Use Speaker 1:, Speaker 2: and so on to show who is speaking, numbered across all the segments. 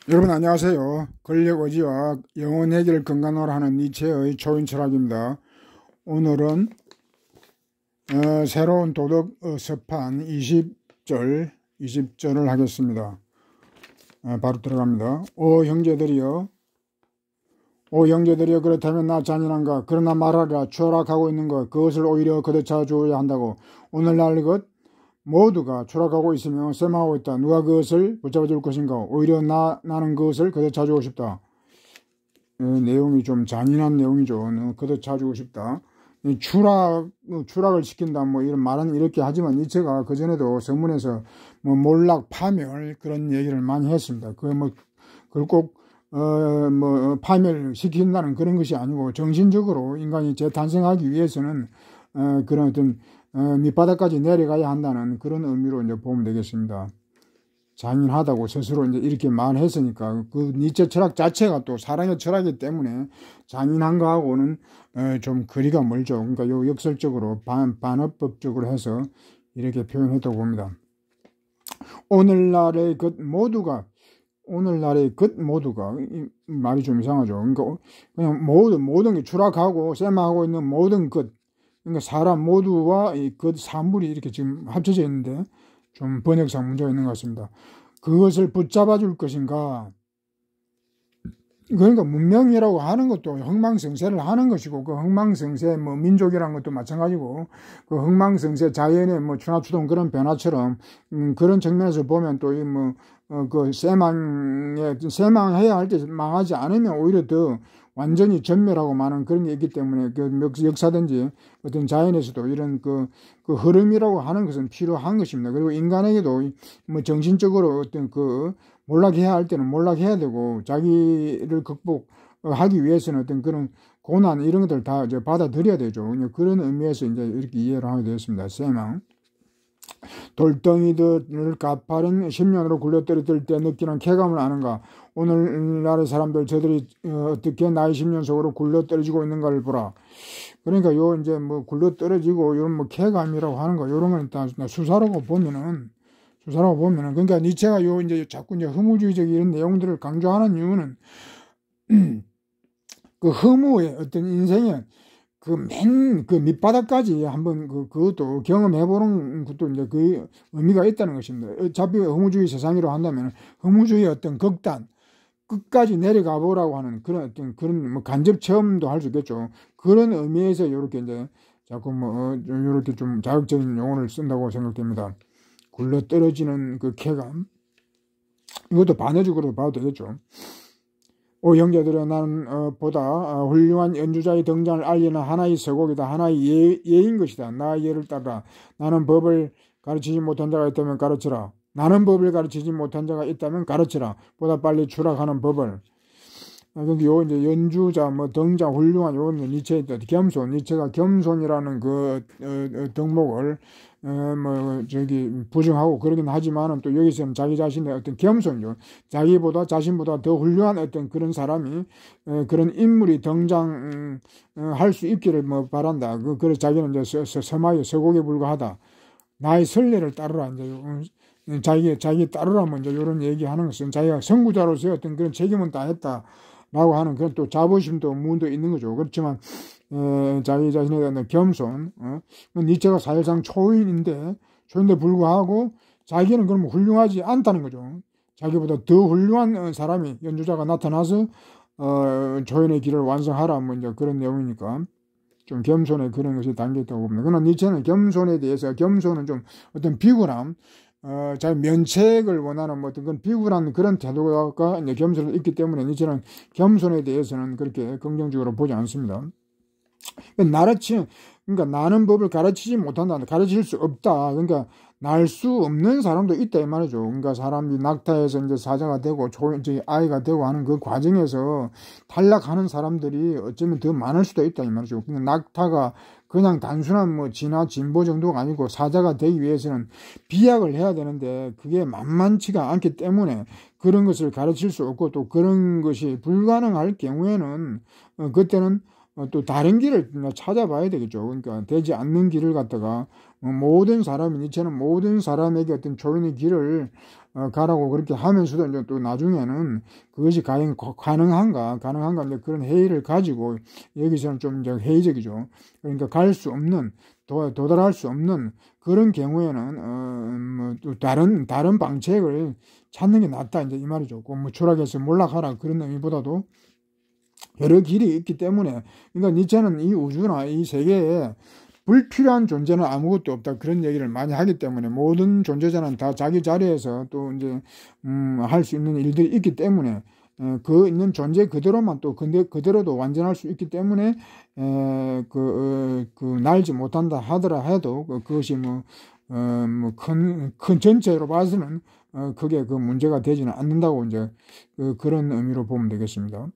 Speaker 1: 여러분 안녕하세요. 권력의지와 영혼 해결을 근간으로 하는 니체의 초인 철학입니다. 오늘은 새로운 도덕 서판 20절을 하겠습니다. 바로 들어갑니다. 오 형제들이여 그렇다면 나 잔인한가? 그러나 말하리라. 추락하고 있는 것 그것을 오히려 거듭차 주어야 한다고. 오늘날 것 모두가 추락하고 있으며 셈하고 있다. 누가 그것을 붙잡아 줄 것인가? 오히려 나는 그것을 거듭차 주고 싶다. 내용이 좀 잔인한 내용이죠. 거듭차 주고 싶다. 추락을 시킨다. 이런 말은 이렇게 하지만 니체가 그전에도 서문에서 몰락, 파멸 그런 얘기를 많이 했습니다. 그걸 꼭 파멸시킨다는 그런 것이 아니고 정신적으로 인간이 재탄생하기 위해서는 그런 어떤 밑바닥까지 내려가야 한다는 그런 의미로 이제 보면 되겠습니다. 잔인하다고 스스로 이제 이렇게 말했으니까 그 니체 철학 자체가 또 사랑의 철학이기 때문에 잔인한 거하고는 좀 거리가 멀죠. 그러니까 요 역설적으로 반어법적으로 해서 이렇게 표현했다고 봅니다. 오늘날의 것 모두가 말이 좀 이상하죠. 그러니까 그냥 모든 게 추락하고 셈하고 있는 모든 것, 그러니까 사람 모두와 이 것 사물이 이렇게 지금 합쳐져 있는데 좀 번역상 문제가 있는 것 같습니다. 그것을 붙잡아 줄 것인가? 그러니까 문명이라고 하는 것도 흥망성쇠를 하는 것이고, 그 흥망성쇠 민족이라는 것도 마찬가지고, 그 흥망성쇠 자연의 추나추동 그런 변화처럼 그런 측면에서 보면 또 그 쇠망해야 할 때 망하지 않으면 오히려 더 완전히 전멸하고 마는 그런 게 있기 때문에 그 역사든지 어떤 자연에서도 이런 그 흐름이라고 하는 것은 필요한 것입니다. 그리고 인간에게도 정신적으로 어떤 몰락해야 할 때는 몰락해야 되고, 자기를 극복하기 위해서는 어떤 그런 고난 이런 것들 다 이제 받아들여야 되죠. 그런 의미에서 이제 이렇게 이해를 하게 되었습니다. 쇠망. 돌덩이들을 가파른 10년으로 굴러떨어질 때 느끼는 쾌감을 아는가? 오늘날의 사람들 저들이 어떻게 나이 10년 속으로 굴러떨어지고 있는가를 보라. 그러니까 요 이제 굴러떨어지고 이런 쾌감이라고 하는 거, 요런 건 일단 수사라고 보면은 그러니까 니체가 요 이제 자꾸 이제 허무주의적 이런 내용들을 강조하는 이유는 그 허무의 어떤 인생의 그 밑바닥까지 한번 그것도 경험해보는 것도 이제 그 의미가 있다는 것입니다. 어차피 허무주의 세상이라고 한다면 허무주의의 어떤 극단, 끝까지 내려가 보라고 하는 그런 어떤 그런 간접 체험도 할 수 있겠죠. 그런 의미에서 이렇게 이제 자꾸 이렇게 좀 자극적인 용어를 쓴다고 생각됩니다. 굴러 떨어지는 그 쾌감. 이것도 반어적으로 봐도 되겠죠. 오 형제들아, 나는 보다 훌륭한 연주자의 등장을 알리는 하나의 서곡이다. 하나의 예인 것이다. 나의 예를 따라 나는 법을 가르치지 못한 자가 있다면 가르치라. 나는 법을 가르치지 못한 자가 있다면 가르치라. 보다 빨리 추락하는 법을. 그러니까 요 이제 연주자 등장 훌륭한 요거는 니체의 겸손, 니체가 겸손이라는 그 덕목을 부정하고 그러긴 하지만은 또 여기서는 자기 자신의 어떤 겸손이죠. 자신보다 더 훌륭한 어떤 그런 사람이 그런 인물이 등장할 수 있기를 바란다. 그래서 자기는 이제 서마의 서곡에 불과하다. 나의 선례를 따르라. 이제 자기 따르라면 이제 이런 얘기하는 것은 자기가 선구자로서의 어떤 그런 책임은 다 했다라고 하는 그런 또 자부심도 무도 있는 거죠. 그렇지만 자기 자신에 대한 겸손, 니체가 사실상 초인인데 불구하고 자기는 그러면 훌륭하지 않다는 거죠. 자기보다 더 훌륭한 사람이 연주자가 나타나서 초인의 길을 완성하라 이제 그런 내용이니까 좀 겸손의 그런 것이 담겨있다고 봅니다. 그러나 니체는 겸손에 대해서 겸손은 좀 어떤 비굴함, 자기 면책을 원하는 어떤 그런 비굴한 그런 태도가 이제 겸손이 있기 때문에 니체는 겸손에 대해서는 그렇게 긍정적으로 보지 않습니다. 그러니까 나는 법을 가르치지 못한다. 가르칠 수 없다. 그러니까 날 수 없는 사람도 있다 이 말이죠. 그러니까 사람이 낙타에서 이제 사자가 되고 아이가 되고 하는 그 과정에서 탈락하는 사람들이 어쩌면 더 많을 수도 있다 이 말이죠. 그러니까 낙타가 그냥 단순한 진화 진보 정도가 아니고 사자가 되기 위해서는 비약을 해야 되는데 그게 만만치가 않기 때문에 그런 것을 가르칠 수 없고 또 그런 것이 불가능할 경우에는 그때는 또 다른 길을 찾아봐야 되겠죠. 그러니까 되지 않는 길을 갖다가 모든 사람이 니체는 모든 사람에게 어떤 초연의 길을 가라고 그렇게 하면서도 이제 또 나중에는 그것이 과연 가능한가 이제 그런 회의를 가지고 여기서는 좀 이제 회의적이죠. 그러니까 갈 수 없는 도달할 수 없는 그런 경우에는 뭐 또 다른 방책을 찾는 게 낫다 이제 이 말이죠. 뭐 추락해서 몰락하라 그런 의미보다도 여러 길이 있기 때문에 그러니까 니체는 이 우주나 이 세계에 불필요한 존재는 아무것도 없다 그런 얘기를 많이 하기 때문에 모든 존재자는 다 자기 자리에서 또 이제 할 수 있는 일들이 있기 때문에 그 있는 존재 그대로만 또 근데 그대로도 완전할 수 있기 때문에 날지 못한다 하더라 해도 그것이 큰 전체로 봐서는 그게 그 문제가 되지는 않는다고 이제 그런 의미로 보면 되겠습니다.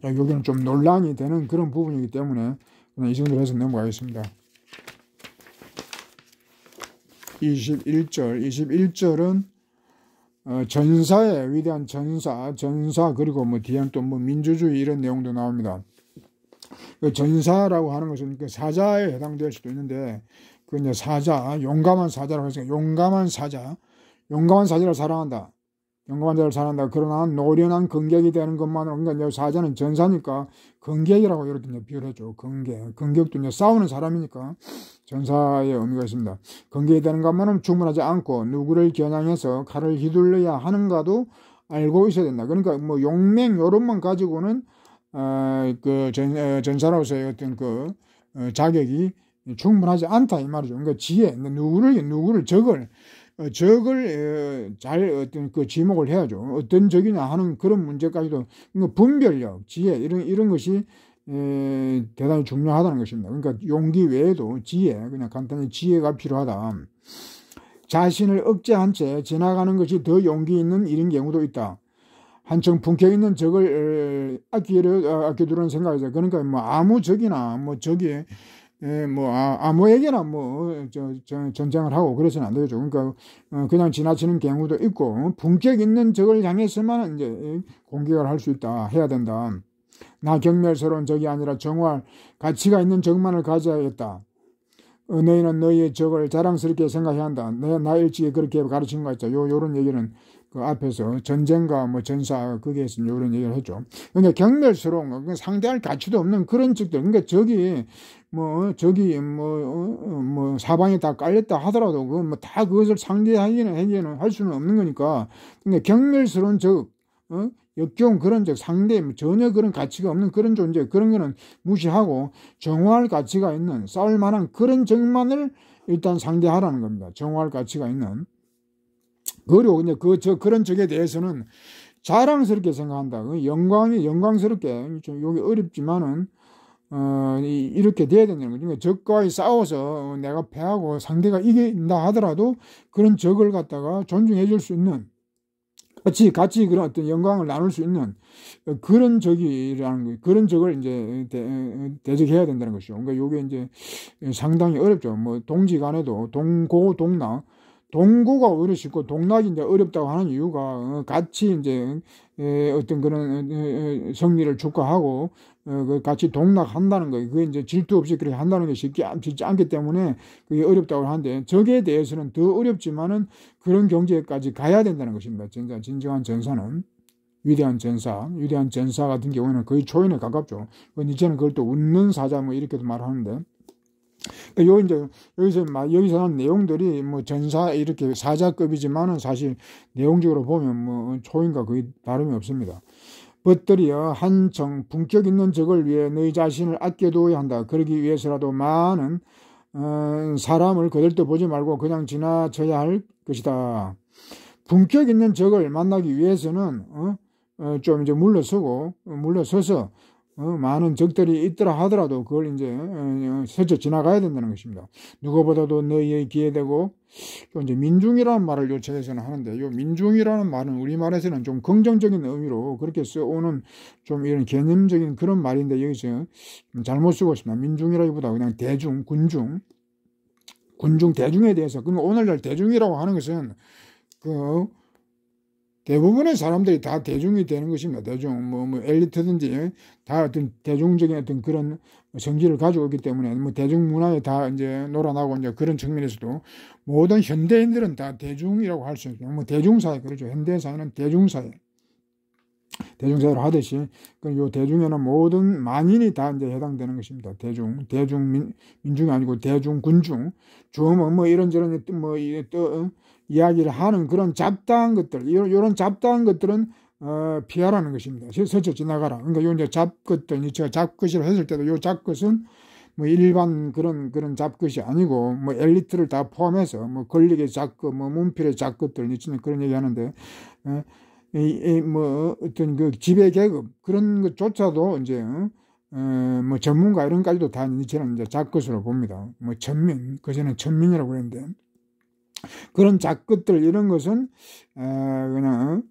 Speaker 1: 여기는 좀 논란이 되는 그런 부분이기 때문에 이 정도로 해서 넘어가겠습니다. 21절은 전사의 위대한 전사 그리고 뭐 뒤에는 또 뭐 민주주의 이런 내용도 나옵니다. 전사라고 하는 것은 사자에 해당될 수도 있는데 그 이제 사자 용감한 사자라고 해서 용감한 사자를 사랑한다. 용감한 자를 사랑한다. 그러나 노련한 긍객이 되는 것만으로 그러니까 사자는 전사니까 긍객이라고 이렇게 이제 비유를 해줘. 긍객도 이제 싸우는 사람이니까 전사의 의미가 있습니다. 긍객이 되는 것만으로는 충분하지 않고 누구를 겨냥해서 칼을 휘둘러야 하는가도 알고 있어야 된다. 그러니까 뭐 용맹 요런만 가지고는 전사로서의 어떤 자격이 충분하지 않다 이 말이죠. 그러니까 지혜 누구를 적을 잘 어떤 지목을 해야죠. 어떤 적이냐 하는 그런 문제까지도 그러니까 분별력, 지혜 이런 것이 대단히 중요하다는 것입니다. 그러니까 용기 외에도 지혜, 그냥 간단히 지혜가 필요하다. 자신을 억제한 채 지나가는 것이 더 용기 있는 일인 경우도 있다. 한층 품격 있는 적을 아껴두는 생각이죠. 그러니까 뭐 아무 적이나 뭐 적이 아무에게나 전쟁을 하고 그래서는 안 되죠. 그러니까 그냥 지나치는 경우도 있고 품격 있는 적을 향해서만 이제 공격을 할 수 있다 해야 된다. 나 경멸스러운 적이 아니라 정화할 가치가 있는 적만을 가져야겠다. 너희는 너희의 적을 자랑스럽게 생각해야 한다. 나 일찍이 그렇게 가르친 거 있죠. 요런 얘기는 그 앞에서 전쟁과 전사 거기에서 이런 얘기를 했죠. 그러니까 경멸스러운 거, 상대할 가치도 없는 그런 적들. 그러니까 사방에 다 깔렸다 하더라도 다 그것을 상대하기는 할 수는 없는 거니까. 그러니까 경멸스러운 적, 역겨운 그런 적, 상대 전혀 그런 가치가 없는 그런 존재, 그런 거는 무시하고 정화할 가치가 있는 싸울 만한 그런 적만을 일단 상대하라는 겁니다. 정화할 가치가 있는. 그리고 이제 그런 적에 대해서는 자랑스럽게 생각한다. 영광스럽게 좀 여기 어렵지만은 이렇게 돼야 된다는 거죠. 그러니까 적과의 싸워서 내가 패하고 상대가 이긴다 하더라도 그런 적을 갖다가 존중해 줄 수 있는 같이 그런 어떤 영광을 나눌 수 있는 그런 적이라는 거예요. 그런 적을 이제 대적해야 된다는 것이죠. 그러니까 요게 이제 상당히 어렵죠. 동지 간에도 동고동락 동고가 오히려 쉽고 동락이 이제 어렵다고 하는 이유가 같이 이제 어떤 그런 성리를 축하하고 같이 동락한다는 거예요. 그게 이제 질투 없이 그렇게 한다는 게 쉽지 않기 때문에 그게 어렵다고 하는데 적에 대해서는 더 어렵지만은 그런 경지에까지 가야 된다는 것입니다. 진정한 전사는 위대한 전사 같은 경우는 거의 초인에 가깝죠. 이제는 그걸 또 웃는 사자 이렇게도 말하는데. 여기서 하는 내용들이 전사 이렇게 사자급이지만은 사실 내용적으로 보면 초인과 거의 다름이 없습니다. 벗들이여 한청 품격 있는 적을 위해 너희 자신을 아껴두어야 한다. 그러기 위해서라도 많은 사람을 거들떠보지 말고 그냥 지나쳐야 할 것이다. 품격 있는 적을 만나기 위해서는 좀 이제 물러서서 많은 적들이 있더라 하더라도 그걸 이제 스쳐 지나가야 된다는 것입니다. 누구보다도 너희의 기회되고 또 이제 민중이라는 말을 요 책에서는 하는데 요 민중이라는 말은 우리말에서는 좀 긍정적인 의미로 그렇게 써오는 좀 이런 개념적인 그런 말인데 여기서 잘못 쓰고 있습니다. 민중이라기보다 그냥 대중, 군중 대중에 대해서 그러니까 오늘날 대중이라고 하는 것은 대부분의 사람들이 다 대중이 되는 것입니다. 대중, 뭐 엘리트든지 다 어떤 대중적인 어떤 그런 성질을 가지고 있기 때문에 뭐 대중문화에 다 이제 놀아나고 이제 그런 측면에서도 모든 현대인들은 다 대중이라고 할 수 있어요. 뭐 대중사회, 그렇죠. 현대사회는 대중사회. 대중사회로 하듯이, 요 대중에는 모든 만인이 다 이제 해당되는 것입니다. 민중이 아니고 대중군중, 뭐 이런저런 이야기를 하는 그런 잡다한 것들, 이런 잡다한 것들은, 피하라는 것입니다. 스쳐 지나가라. 그러니까 요 이제 잡것들, 제가 잡것이라 했을 때도 요 잡것은 뭐 일반 그런 잡것이 아니고, 뭐 엘리트를 다 포함해서, 뭐 권력의 잡것, 뭐 문필의 잡것들, 그런 얘기 하는데, 뭐 어떤 그 지배 계급 그런 것조차도 이제 뭐 전문가 이런까지도 다 저는 이제 잡것으로 봅니다. 뭐 천민, 그전에 천민이라고 그랬는데 그런 잡것들 이런 것은 그냥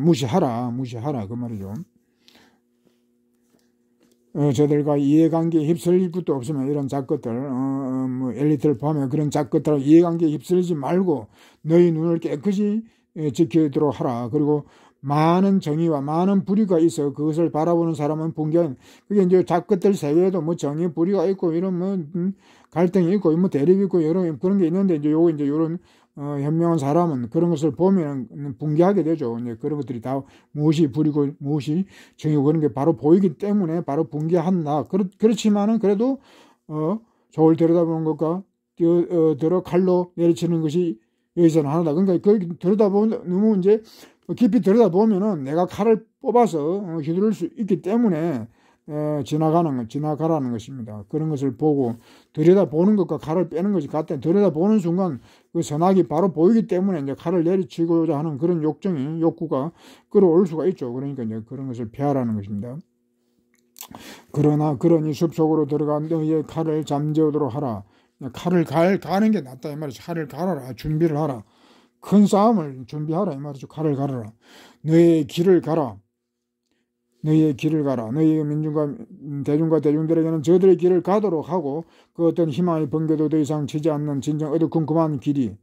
Speaker 1: 무시하라 그 말이죠. 저들과 이해관계에 휩쓸릴 것도 없으면 이런 잡것들, 뭐 엘리트를 포함해 그런 잡것들하고 이해관계에 휩쓸리지 말고 너희 눈을 깨끗이 지키도록 하라. 그리고 많은 정의와 많은 불의가 있어 그것을 바라보는 사람은 분경. 그게 이제 잡것들 세계에도 뭐 정의 불의가 있고 이런 뭐 갈등이 있고 뭐 대립이 있고 여러 그런 게 있는데 이제 요런 현명한 사람은 그런 것을 보면 분개하게 되죠. 이제 그런 것들이 다 무엇이 불이고 무엇이 정의고 그런 게 바로 보이기 때문에 바로 분개한다. 그렇지만은 그래도 저울 들여다보는 것과 들어 칼로 내리치는 것이 여기서는 하나다. 그러니까 그 들여다보면 너무 이제 깊이 들여다보면은 내가 칼을 뽑아서 휘두를 수 있기 때문에 지나가라는 것입니다. 그런 것을 보고 들여다보는 것과 칼을 빼는 것이 같다. 들여다보는 순간 그 선악이 바로 보이기 때문에 이제 칼을 내리치고자 하는 그런 욕구가 끌어올 수가 있죠. 그러니까 이제 그런 것을 피하라는 것입니다. 그러니 숲속으로 들어가 너희의 칼을 잠재우도록 하라. 칼을 가는 게 낫다 이 말이죠. 칼을 갈아라. 준비를 하라. 큰 싸움을 준비하라 이 말이죠. 칼을 갈아라. 너희의 길을 가라. 너희의 민중과 대중과 대중들에게는 저들의 길을 가도록 하고 그 어떤 희망의 번개도 더 이상 치지 않는 진정 어두컴컴한 길이.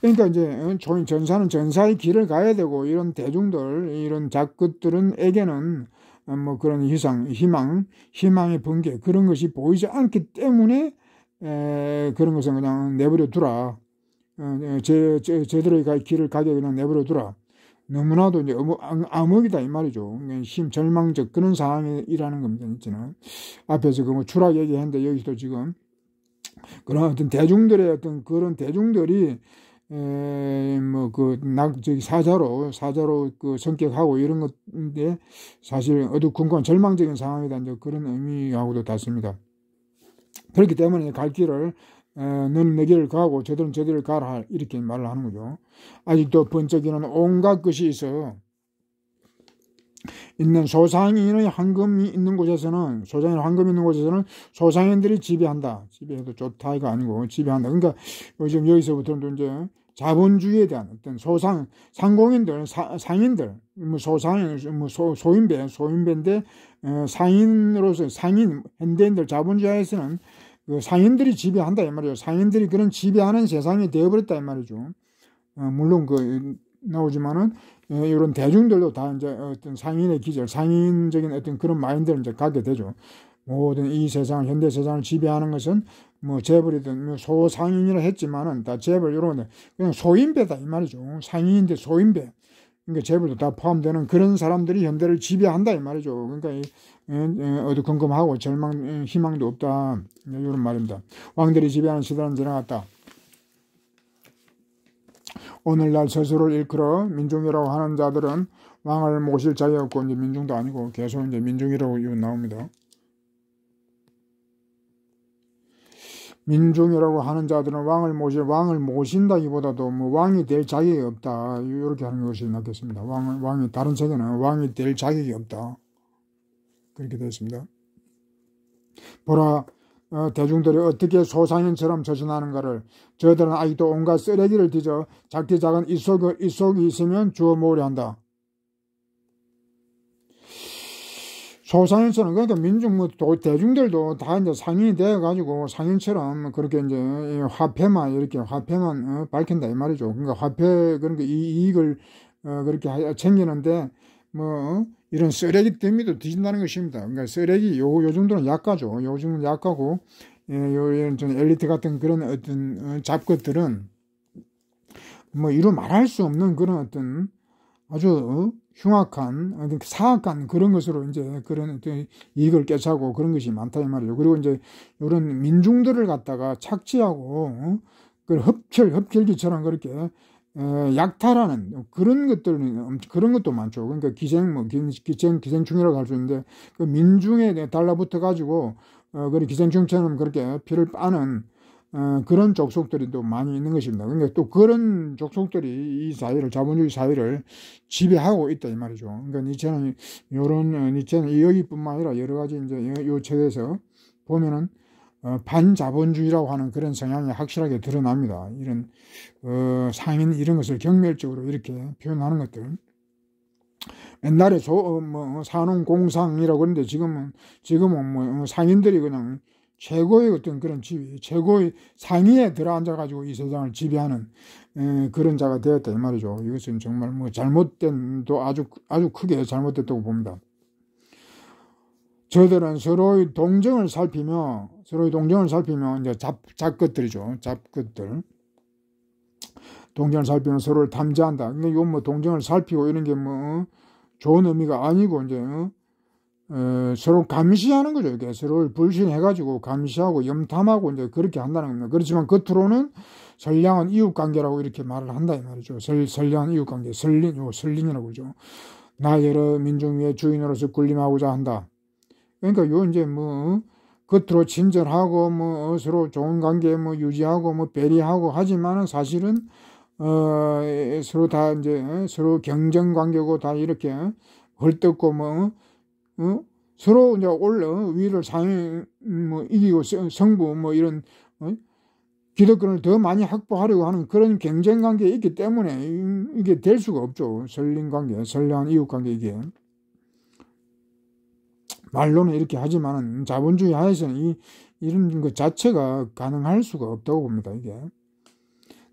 Speaker 1: 그러니까 이제 전사는 전사의 길을 가야 되고 이런 대중들 이런 잡것들은에게는 뭐 그런 희망의 번개 그런 것이 보이지 않기 때문에 그런 것은 그냥 내버려 두라. 저들의 길을 가게 그냥 내버려 두라. 너무나도 이제 암흑이다 이 말이죠. 절망적 그런 상황이라는 겁니다. 있잖아요. 앞에서 그 뭐 추락 얘기했는데 여기서도 지금 그런 어떤 대중들의 어떤 그런 대중들이 뭐 사자로 그 성격하고 이런 것인데 사실 어두컴컴한 절망적인 상황이다 이제 그런 의미하고도 닿습니다. 그렇기 때문에 갈 길을 너는 내 길을 가고 저들은 저들을 가라 이렇게 말을 하는 거죠. 아직도 번쩍이는 온갖 것이 있어 있는 소상인의 황금이 있는 곳에서는 소상인들이 지배한다. 지배해도 좋다가 아니고 지배한다. 그러니까 지금 여기서부터는 이제 자본주의에 대한 어떤 상공인들, 상인들, 뭐 소상인, 뭐 소인배인데 상인으로서 현대인들 자본주의에서는 그 상인들이 지배한다 이 말이죠. 상인들이 그런 지배하는 세상이 되어버렸다 이 말이죠. 물론 나오지만은 이런 대중들도 다 이제 어떤 상인의 기절, 상인적인 어떤 그런 마인드를 이제 갖게 되죠. 모든 이 세상을 현대 세상을 지배하는 것은 뭐 재벌이든 뭐 소상인이라 했지만은 다 재벌 이런 그냥 소인배다 이 말이죠. 상인인데 소인배. 그러니까 재벌도 다 포함되는 그런 사람들이 현대를 지배한다 이 말이죠. 그러니까 어두컴컴하고 희망도 없다 이런 말입니다. 왕들이 지배하는 시대는 지나갔다. 오늘날 스스로를 일컬어 민중이라고 하는 자들은 왕을 모실 자리가 없고 이제 민중도 아니고 계속 이제 민중이라고 나옵니다. 민중이라고 하는 자들은 왕을 모신다기보다도 뭐 왕이 될 자격이 없다 이렇게 하는 것이 낫겠습니다. 왕이 다른 세계는 왕이 될 자격이 없다 그렇게 되어 있습니다. 보라 대중들이 어떻게 소상인처럼 처신하는가를 저들은 아직도 온갖 쓰레기를 뒤져 작디 작은 입속이 있으면 주워 모으려 한다. 소상인처럼 그러니까 대중들도 다 이제 상인이 되어가지고 상인처럼 그렇게 이제 화폐만 밝힌다 이 말이죠. 그러니까 화폐 그러니까 이익을 그렇게 챙기는데 뭐 이런 쓰레기 더미도 뒤진다는 것입니다. 그러니까 쓰레기 요 정도는 약하죠. 요 정도는 약하고 이런 좀 엘리트 같은 그런 어떤 잡것들은 뭐 이루 말할 수 없는 그런 어떤 아주 흉악한 사악한 그런 것으로 이제 그런 어떤 이익을 꿰차고 그런 것이 많다 이 말이죠. 그리고 이제 이런 민중들을 갖다가 착취하고 그 흡혈귀처럼 그렇게 약탈하는 그런 것도 많죠. 그러니까 기생충이라고 할 수 있는데 그 민중에 달라붙어 가지고 그 기생충처럼 그렇게 피를 빠는 그런 족속들이 또 많이 있는 것입니다. 그러니까 또 그런 족속들이 이 사회를, 자본주의 사회를 지배하고 있다 이 말이죠. 그러니까 니체는 여기뿐만 아니라 여러 가지 이제 요 책에서 보면은 반자본주의라고 하는 그런 성향이 확실하게 드러납니다. 이런 상인 이런 것을 경멸적으로 이렇게 표현하는 것들. 옛날에 산업공상이라고 그러는데 지금은 뭐 상인들이 그냥 최고의 어떤 그런 지위, 최고의 상위에 들어앉아가지고 이 세상을 지배하는 그런 자가 되었다 이 말이죠. 이것은 정말 뭐 잘못된도 아주 크게 잘못됐다고 봅니다. 저들은 서로의 동정을 살피며 이제 잡것들이죠. 잡것들. 동정을 살피며 서로를 탐지한다. 근데 이건 뭐 동정을 살피고 이런 게 뭐 좋은 의미가 아니고 이제 서로 감시하는 거죠. 이게 서로를 불신해가지고 감시하고 염탐하고 이제 그렇게 한다는 겁니다. 그렇지만 겉으로는 선량한 이웃관계라고 이렇게 말을 한다 이 말이죠. 선량한 이웃관계, 설린이라고 그러죠. 나 여러 민중 위의 주인으로서 군림하고자 한다. 그러니까 요 이제 뭐 겉으로 친절하고 뭐 서로 좋은 관계 뭐 유지하고 뭐 배려하고 하지만은 사실은 서로 다 이제 서로 경쟁 관계고 다 이렇게 헐뜯고 뭐 서로 이제 위를 상위 뭐 이기고 성부 뭐 이런 기득권을 더 많이 확보하려고 하는 그런 경쟁 관계에 있기 때문에 이게 될 수가 없죠. 선린 관계, 선량한 이웃 관계 이게. 말로는 이렇게 하지만은 자본주의 하에서는 이런 것 자체가 가능할 수가 없다고 봅니다. 이게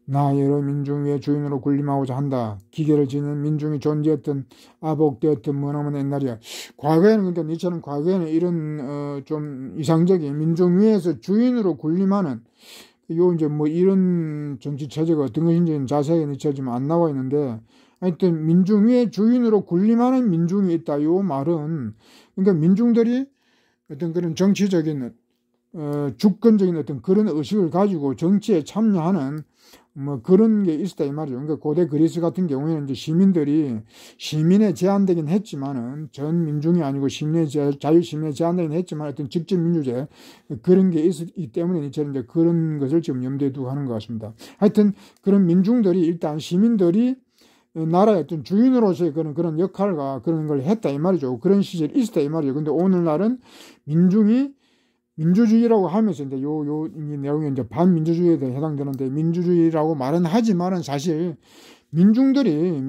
Speaker 1: 나 여러 민중 위의 주인으로 군림하고자 한다. 기계를 지닌 민중이 존재했던 아복되었던 머나먼 옛날이야. 과거에는 그러니까 니체는 과거에는 이런 좀 이상적인 민중 위에서 주인으로 군림하는 요 이제 뭐 이런 정치 체제가 어떤 것인지는 자세하게 니체가 지금 안 나와 있는데 하여튼 민중 위의 주인으로 군림하는 민중이 있다. 요 말은 그러니까 민중들이 어떤 그런 정치적인 주권적인 어떤 그런 의식을 가지고 정치에 참여하는 뭐 그런 게 있었다 이 말이죠. 그러니까 고대 그리스 같은 경우에는 이제 시민에 제한되긴 했지만은 전 민중이 아니고 자유시민에 제한되긴 했지만 어떤 직접 민주제 그런 게 있기 때문에 이제 그런 것을 지금 염두에 두고 하는 것 같습니다. 하여튼 그런 민중들이 일단 시민들이 나라의 어떤 주인으로서의 그런 역할과 그런 걸 했다 이 말이죠. 그런 시절이 있었다 이 말이죠. 근데 오늘날은 민주주의라고 하면서 이제 이 내용이 이제 반민주주의에 해당되는데 민주주의라고 말은 하지만은 사실 민중들이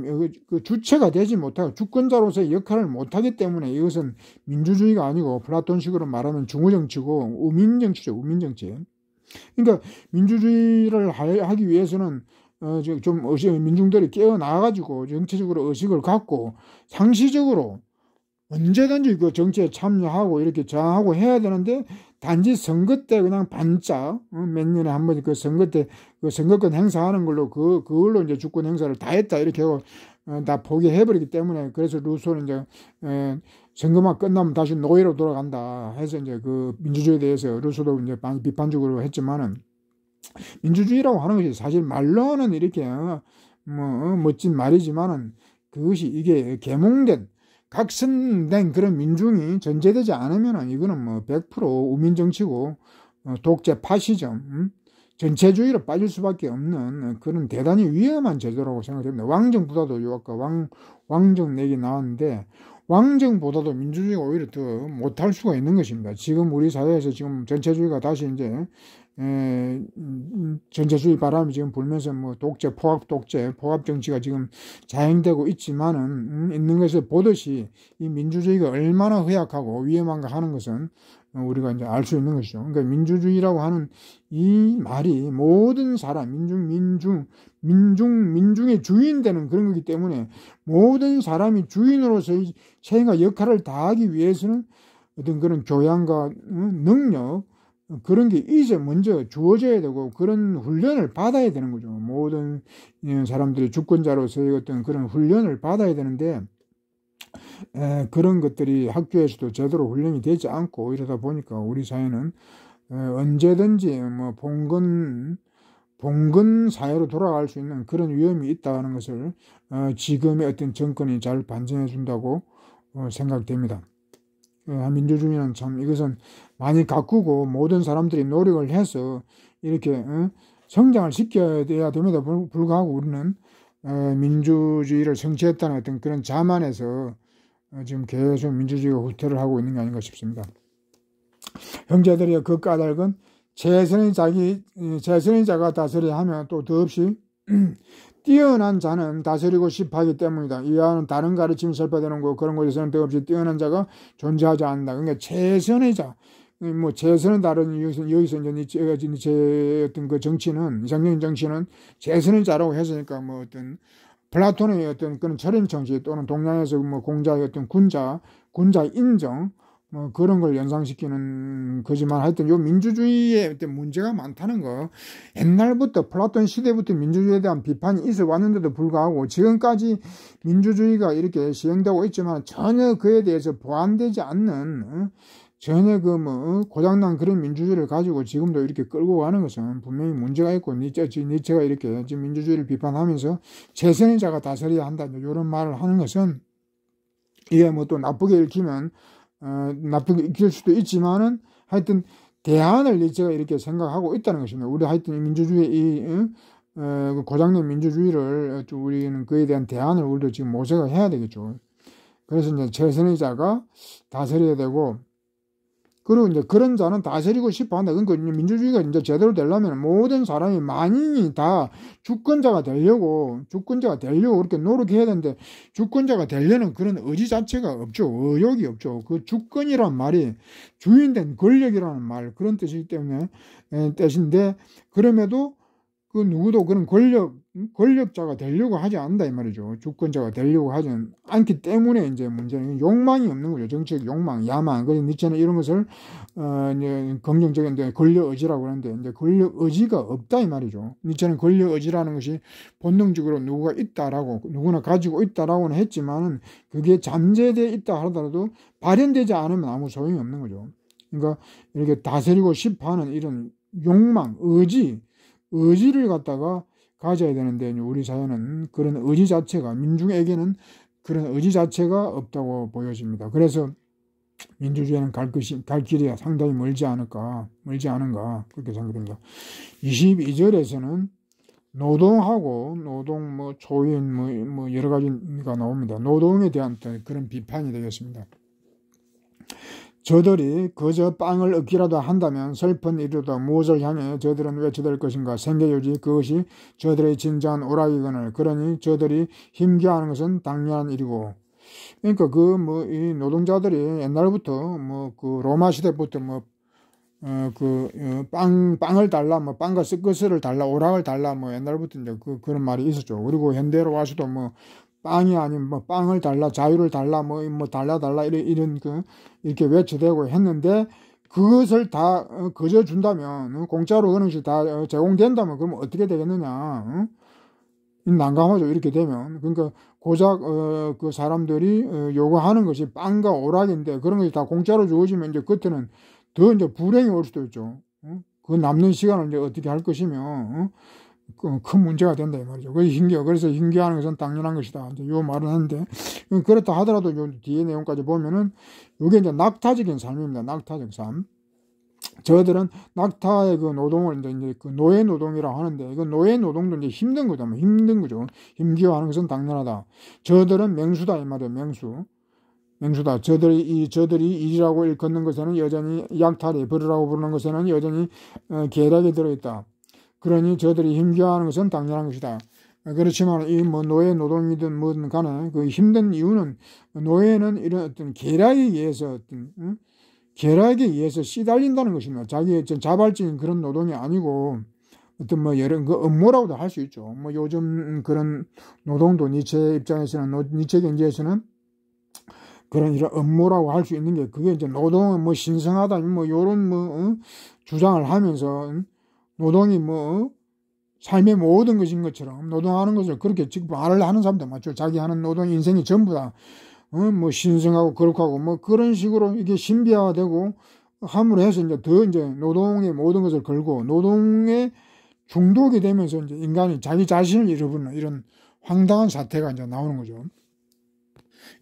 Speaker 1: 그 주체가 되지 못하고 주권자로서의 역할을 못하기 때문에 이것은 민주주의가 아니고 플라톤식으로 말하면 중의정치고 우민정치죠. 우민정치. 그러니까 민주주의를 하기 위해서는 좀 민중들이 깨어나가지고 정치적으로 의식을 갖고 상시적으로 언제든지 그 정치에 참여하고 이렇게 저항하고 해야 되는데 단지 선거 때 그냥 반짝 몇 년에 한 번 그 선거 때 그 선거권 행사하는 걸로 그걸로 이제 주권 행사를 다 했다 이렇게 하고 다 포기해버리기 때문에 그래서 루소는 이제 선거만 끝나면 다시 노예로 돌아간다 해서 이제 그 민주주의에 대해서 루소도 이제 많이 비판적으로 했지만은 민주주의라고 하는 것이 사실 말로는 이렇게 뭐 멋진 말이지만은 그것이 이게 계몽된 각선된 그런 민중이 전제되지 않으면 이거는 뭐 100% 우민정치고 독재 파시즘 전체주의로 빠질 수밖에 없는 그런 대단히 위험한 제도라고 생각됩니다. 왕정보다도 아까 왕정 얘기 나왔는데 왕정보다도 민주주의가 오히려 더 못할 수가 있는 것입니다. 지금 우리 사회에서 지금 전체주의가 다시 이제 전체주의 바람이 지금 불면서 뭐 독재, 포압 정치가 지금 자행되고 있지만은, 있는 것을 보듯이 이 민주주의가 얼마나 허약하고 위험한가 하는 것은 우리가 이제 알 수 있는 것이죠. 그러니까 민주주의라고 하는 이 말이 모든 사람, 민중의 주인 되는 그런 거기 때문에 모든 사람이 주인으로서의 책임과 역할을 다하기 위해서는 어떤 그런 교양과 능력, 그런 게 이제 먼저 주어져야 되고 그런 훈련을 받아야 되는 거죠. 모든 사람들이 주권자로서의 어떤 그런 훈련을 받아야 되는데 그런 것들이 학교에서도 제대로 훈련이 되지 않고 이러다 보니까 우리 사회는 언제든지 뭐 봉건 사회로 돌아갈 수 있는 그런 위험이 있다는 것을 지금의 어떤 정권이 잘 반증해 준다고 생각됩니다. 민주주의는 참 이것은 많이 가꾸고 모든 사람들이 노력을 해서 이렇게 성장을 시켜야 됩니다. 불구하고 우리는 민주주의를 성취했다는 어떤 그런 자만에서 지금 계속 민주주의가 후퇴를 하고 있는 게 아닌가 싶습니다. 형제들이 그 까닭은 최선의 자가 다스려야 하며 또 더없이 뛰어난 자는 다스리고 싶어하기 때문이다. 이하는 다른 가르침이 설파되는 거 그런 것에서는 더없이 뛰어난 자가 존재하지 않는다. 그러니까 최선의 자, 뭐 최선은 다른 여기서 이제 니체의 어떤 그 정치는 이상적인 정치는 최선의 자라고 했으니까 뭐 어떤 플라톤의 어떤 그런 철인 정치 또는 동양에서 뭐 공자의 어떤 군자 인정 뭐 그런 걸 연상시키는 거지만 하여튼 요 민주주의에 어떤 문제가 많다는 거 옛날부터 플라톤 시대부터 민주주의에 대한 비판이 있어 왔는데도 불구하고 지금까지 민주주의가 이렇게 시행되고 있지만 전혀 그에 대해서 보완되지 않는 전혀 고장난 그런 민주주의를 가지고 지금도 이렇게 끌고 가는 것은 분명히 문제가 있고 니체가 이렇게 지금 민주주의를 비판하면서 최선의 자가 다스려야 한다 이런 말을 하는 것은 이게 뭐 또 나쁘게 읽히면 나쁘게 읽힐 수도 있지만은 하여튼 대안을 니체가 이렇게 생각하고 있다는 것입니다. 우리 하여튼 민주주의 고장난 민주주의를 우리는 그에 대한 대안을 우리도 지금 모색을 해야 되겠죠. 그래서 이제 최선의 자가 다스려야 되고 그리고 이제 그런 자는 다스리고 싶어 한다. 그러니까 민주주의가 이제 제대로 되려면 모든 사람이 만인이 다 주권자가 되려고 그렇게 노력해야 되는데 주권자가 되려는 그런 의지 자체가 없죠. 의욕이 없죠. 그 주권이란 말이 주인된 권력이라는 말 그런 뜻이기 때문에 뜻인데 그럼에도 그 누구도 그런 권력자가 되려고 하지 않는다 이 말이죠. 주권자가 되려고 하지 않기 때문에 이제 문제는 욕망이 없는 거죠. 정치적 욕망, 야망. 그래서 니체는 이런 것을 이제 긍정적인 권력 의지라고 하는데 이제 권력 의지가 없다 이 말이죠. 니체는 권력 의지라는 것이 본능적으로 누구나 가지고 있다라고는 했지만은 그게 잠재되어 있다 하더라도 발현되지 않으면 아무 소용이 없는 거죠. 그러니까 이렇게 다스리고 싶어하는 이런 욕망, 의지를 갖다가 가져야 되는데 우리 사회는 그런 의지 자체가 민중에게는 그런 의지 자체가 없다고 보여집니다. 그래서 민주주의는 갈 길이 상당히 멀지 않은가 그렇게 생각됩니다. 22절에서는 노동하고 노동 초인 여러 가지가 나옵니다. 노동에 대한 그런 비판이 되겠습니다. 저들이 그저 빵을 얻기라도 한다면 슬픈 일이로다 무엇을 향해 저들은 외쳐댈 것인가 생계유지 그것이 저들의 진정한 오락이거늘 그러니 저들이 힘겨워하는 것은 당연한 일이고 그러니까 이 노동자들이 옛날부터 그 로마 시대부터 빵을 달라 빵과 쓱것을 달라 오락을 달라 옛날부터 이제 그런 말이 있었죠. 그리고 현대로 와서도 빵이 아닌 빵을 달라 자유를 달라 달라 이런 이렇게 외쳐대고 했는데 그것을 다 거저 준다면 공짜로 그런 것이 다 제공된다면 그러면 어떻게 되겠느냐? 난감하죠. 이렇게 되면 그러니까 고작 그 사람들이 요구하는 것이 빵과 오락인데 그런 것이 다 공짜로 주어지면 이제 그때는 더 이제 불행이 올 수도 있죠. 그 남는 시간을 이제 어떻게 할 것이며 큰 문제가 된다 이 말이죠. 그래서 힘겨워하는 것은 당연한 것이다. 이제 요 말은 하는데 그렇다 하더라도 요 뒤에 내용까지 보면은 이게 이제 낙타적인 삶입니다. 낙타적 삶. 저들은 낙타의 그 노동을 이제 그 노예 노동이라고 하는데 이건 노예 노동도 이제 힘든 거죠. 힘겨워하는 것은 당연하다. 저들은 맹수다 이 말이에요. 맹수. 맹수다. 저들이 일이라고 일컫는 것에는 여전히 약탈이, 벌이라고 부르는 것에는 여전히 계략이 들어있다. 그러니 저들이 힘겨워하는 것은 당연한 것이다. 그렇지만 이 뭐 노예 노동이든 뭐든 간에 그 힘든 이유는 노예는 이런 어떤 계략에 의해서 계략에 의해서 시달린다는 것입니다. 자기의 자발적인 그런 노동이 아니고 어떤 뭐 여러 그 업무라고도 할 수 있죠. 뭐 요즘 그런 노동도 니체 입장에서는 니체 경제에서는 그런 이런 업무라고 할 수 있는 게 그게 이제 노동은 뭐 신성하다 뭐 요런 뭐 주장을 하면서 노동이 뭐 삶의 모든 것인 것처럼 노동하는 것을 그렇게 지금 말을 하는 사람도 맞죠. 자기 하는 노동 인생이 전부 다 뭐 신성하고 거룩하고 뭐 그런 식으로 이게 신비화되고 함으로 해서 이제 더 이제 노동의 모든 것을 걸고 노동에 중독이 되면서 이제 인간이 자기 자신을 잃어버리는 이런 황당한 사태가 이제 나오는 거죠.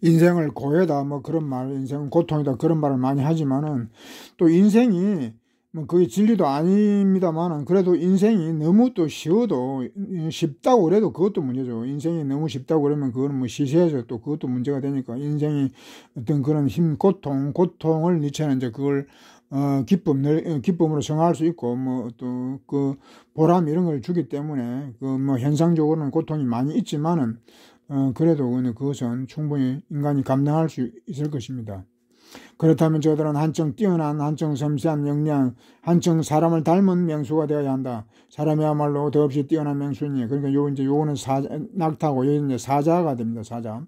Speaker 1: 인생을 고해다 뭐 그런 말, 인생은 고통이다 그런 말을 많이 하지만은 또 인생이 뭐 그게 진리도 아닙니다만은 그래도 인생이 너무 또 쉽다고 그래도 그것도 문제죠. 인생이 너무 쉽다고 그러면 그거는 뭐 시세에서 또 그것도 문제가 되니까 인생이 어떤 그런 고통을 니체는 이제 그걸 기쁨으로 정할 수 있고 뭐 또 그 보람 이런 걸 주기 때문에 그 뭐 현상적으로는 고통이 많이 있지만은 그래도 그것은 충분히 인간이 감당할 수 있을 것입니다. 그렇다면 저들은 한층 뛰어난, 한층 섬세한 역량, 한층 사람을 닮은 명수가 되어야 한다. 사람이야말로 더없이 뛰어난 명수니. 그러니까 요거는 낙타고, 여기 이제 사자가 됩니다. 사자.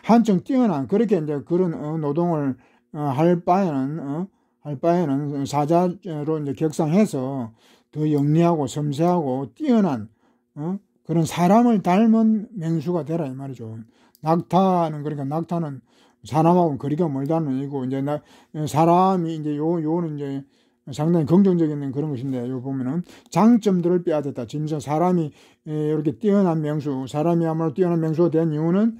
Speaker 1: 한층 뛰어난, 그렇게 이제 그런 노동을 할 바에는 사자로 이제 격상해서 더 영리하고 섬세하고 뛰어난, 그런 사람을 닮은 명수가 되라 이 말이죠. 낙타는 사람하고는 거리가 멀다는 얘기고, 이제 사람이 이제 요는 이제 상당히 긍정적인 그런 것인데, 요 보면은 장점들을 빼앗았다. 지금 사람이 이렇게 뛰어난 명수, 사람이야말로 뛰어난 명수가 된 이유는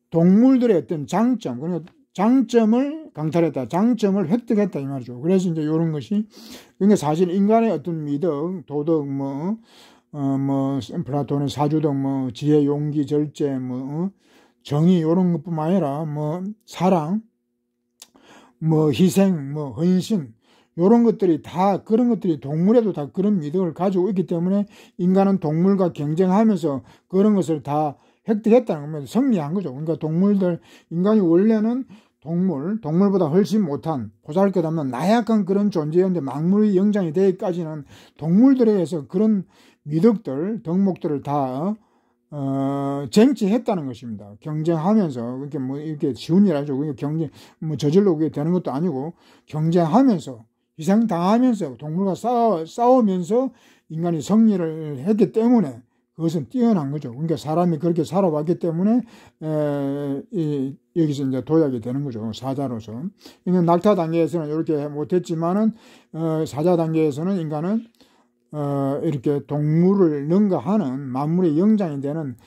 Speaker 1: 동물들의 어떤 장점, 그러니까 장점을 강탈했다. 장점을 획득했다 이 말이죠. 그래서 이제 요런 것이, 그러니까 사실 인간의 어떤 미덕, 도덕, 플라톤의 사주덕, 지혜, 용기, 절제, 정의, 요런 것뿐만 아니라, 사랑, 희생, 헌신, 요런 것들이 다, 그런 것들이 동물에도 다 그런 미덕을 가지고 있기 때문에 인간은 동물과 경쟁하면서 그런 것을 다 획득했다는 겁니다. 승리한 거죠. 그러니까 인간이 원래는 동물보다 훨씬 못한, 보잘것없는 나약한 그런 존재였는데 망물의 영장이 되기까지는 동물들에 의해서 그런 미덕들, 덕목들을 다 쟁취했다는 것입니다. 경쟁하면서, 그게 이렇게 쉬운 일 아니죠. 그게 저절로 그게 되는 것도 아니고, 경쟁하면서, 희생당하면서, 동물과 싸우면서 인간이 승리를 했기 때문에, 그것은 뛰어난 거죠. 그러니까 사람이 그렇게 살아왔기 때문에, 여기서 이제 도약이 되는 거죠. 사자로서. 그러니까 낙타 단계에서는 이렇게 못했지만은, 사자 단계에서는 인간은, 이렇게 동물을 능가하는 만물의 영장이 되는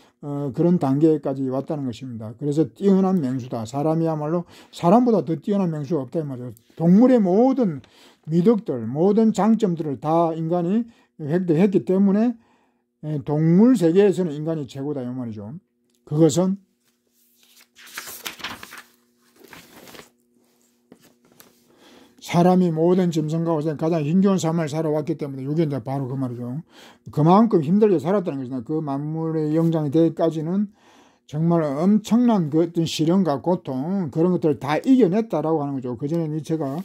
Speaker 1: 그런 단계까지 왔다는 것입니다. 그래서 뛰어난 맹수다. 사람이야말로 사람보다 더 뛰어난 맹수가 없다 이 말이죠. 동물의 모든 미덕들, 모든 장점들을 다 인간이 획득했기 때문에 동물 세계에서는 인간이 최고다 이 말이죠. 그것은 사람이 모든 짐승과 옷에 가장 힘겨운 삶을 살아왔기 때문에 이게 이제 바로 그 말이죠. 그만큼 힘들게 살았다는 것이다. 그 만물의 영장이 되기까지는 정말 엄청난 그 어떤 시련과 고통 그런 것들을 다 이겨냈다라고 하는 거죠. 그 전에 니체가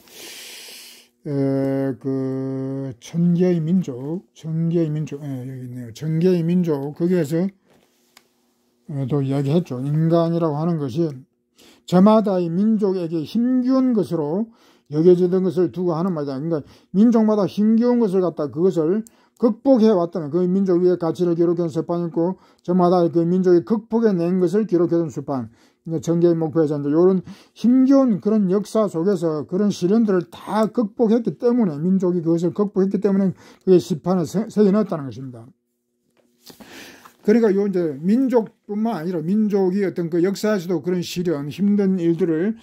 Speaker 1: 그 천개의 민족 여기 있네요. 천개의 민족 거기에서 또 이야기했죠. 인간이라고 하는 것이 저마다의 민족에게 힘겨운 것으로 여겨지던 것을 두고 하는 말이다. 그러니까 민족마다 힘겨운 것을 갖다 그것을 극복해 왔다는 그 민족 위에 가치를 기록한 서판이 있고 저마다 그 민족이 극복해낸 것을 기록해둔 서판. 전개의 목표에서 이제 이런 힘겨운 그런 역사 속에서 그런 시련들을 다 극복했기 때문에 민족이 그것을 극복했기 때문에 그게 시판에 새겨놨다는 것입니다. 그러니까 요 이제 민족뿐만 아니라 민족이 어떤 그 역사에서도 그런 시련, 힘든 일들을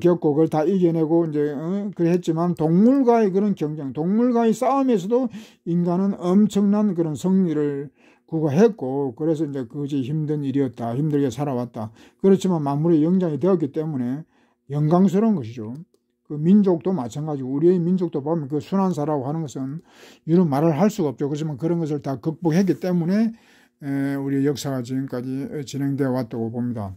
Speaker 1: 겪고 그걸 다 이겨내고 이제 그래 했지만 동물과의 그런 경쟁, 동물과의 싸움에서도 인간은 엄청난 그런 승리를 구가했고 그래서 이제 그것이 힘든 일이었다, 힘들게 살아왔다. 그렇지만 만물의 영장이 되었기 때문에 영광스러운 것이죠. 그 민족도 마찬가지고 우리의 민족도 보면 그 순환사라고 하는 것은 이런 말을 할 수가 없죠. 그렇지만 그런 것을 다 극복했기 때문에 우리의 역사가 지금까지 진행되어 왔다고 봅니다.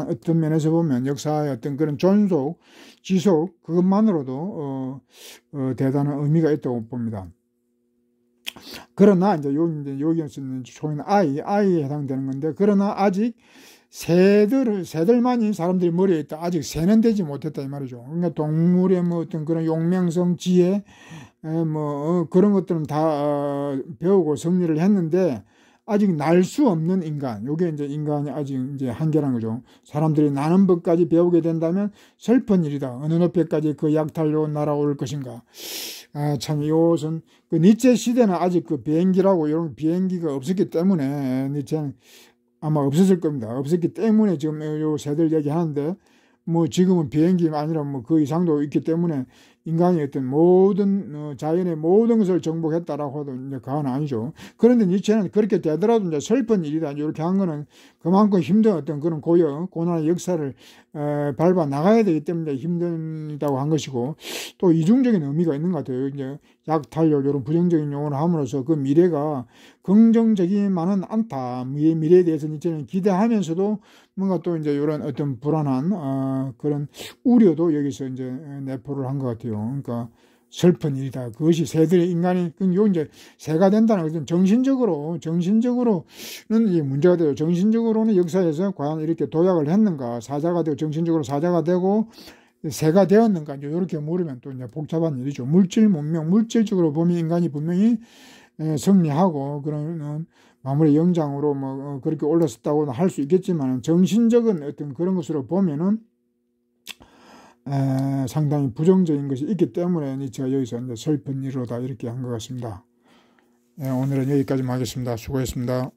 Speaker 1: 어떤 면에서 보면 역사의 어떤 그런 존속, 지속 그것만으로도 대단한 의미가 있다고 봅니다. 그러나 이제 여기에서는 초인 아이에 해당되는 건데, 그러나 아직 새들만이 사람들이 머리에 있다. 아직 새는 되지 못했다 이 말이죠. 그러니까 동물의 뭐 어떤 그런 용맹성, 지혜, 그런 것들은 다 배우고 승리를 했는데 아직 날 수 없는 인간. 요게 이제 인간이 아직 이제 한계란 거죠. 사람들이 나는 법까지 배우게 된다면 슬픈 일이다. 어느 높이까지 그 약탈로 날아올 것인가. 참 이것은 그 니체 시대는 아직 그 비행기라고 이런 비행기가 없었기 때문에 니체는 아마 없었을 겁니다. 없었기 때문에 지금 요 새들 얘기하는데 뭐 지금은 비행기 아니라 뭐 그 이상도 있기 때문에 인간이 어떤 모든 자연의 모든 것을 정복했다라고 해도 이제 과언 아니죠. 그런데 니체는 그렇게 되더라도 이제 슬픈 일이다 이렇게 한 거는 그만큼 힘든 어떤 그런 고난의 역사를 밟아 나가야 되기 때문에 힘들다고 한 것이고, 또 이중적인 의미가 있는 것 같아요. 이제 약탈력 이런 부정적인 용어를 함으로써 그 미래가 긍정적이만은 않다. 미래에 대해서 니체는 기대하면서도 뭔가 또 이제 이런 어떤 불안한 그런 우려도 여기서 이제 내포를 한 것 같아요. 그러니까 슬픈 일이다. 그것이 새들의 인간이 요 이제 새가 된다는 것은 정신적으로는 이게 문제가 돼요. 정신적으로는 역사에서 과연 이렇게 도약을 했는가, 사자가 되고 정신적으로 사자가 되고 새가 되었는가, 이제 이렇게 물으면 또 이제 복잡한 일이죠. 물질적으로 보면 인간이 분명히 승리하고 그런 마무리 영장으로 뭐 그렇게 올랐었다고 할 수 있겠지만 정신적인 어떤 그런 것으로 보면은 상당히 부정적인 것이 있기 때문에 제가 여기서 이제 슬픈 일로다 이렇게 한 것 같습니다. 오늘은 여기까지만 하겠습니다. 수고했습니다.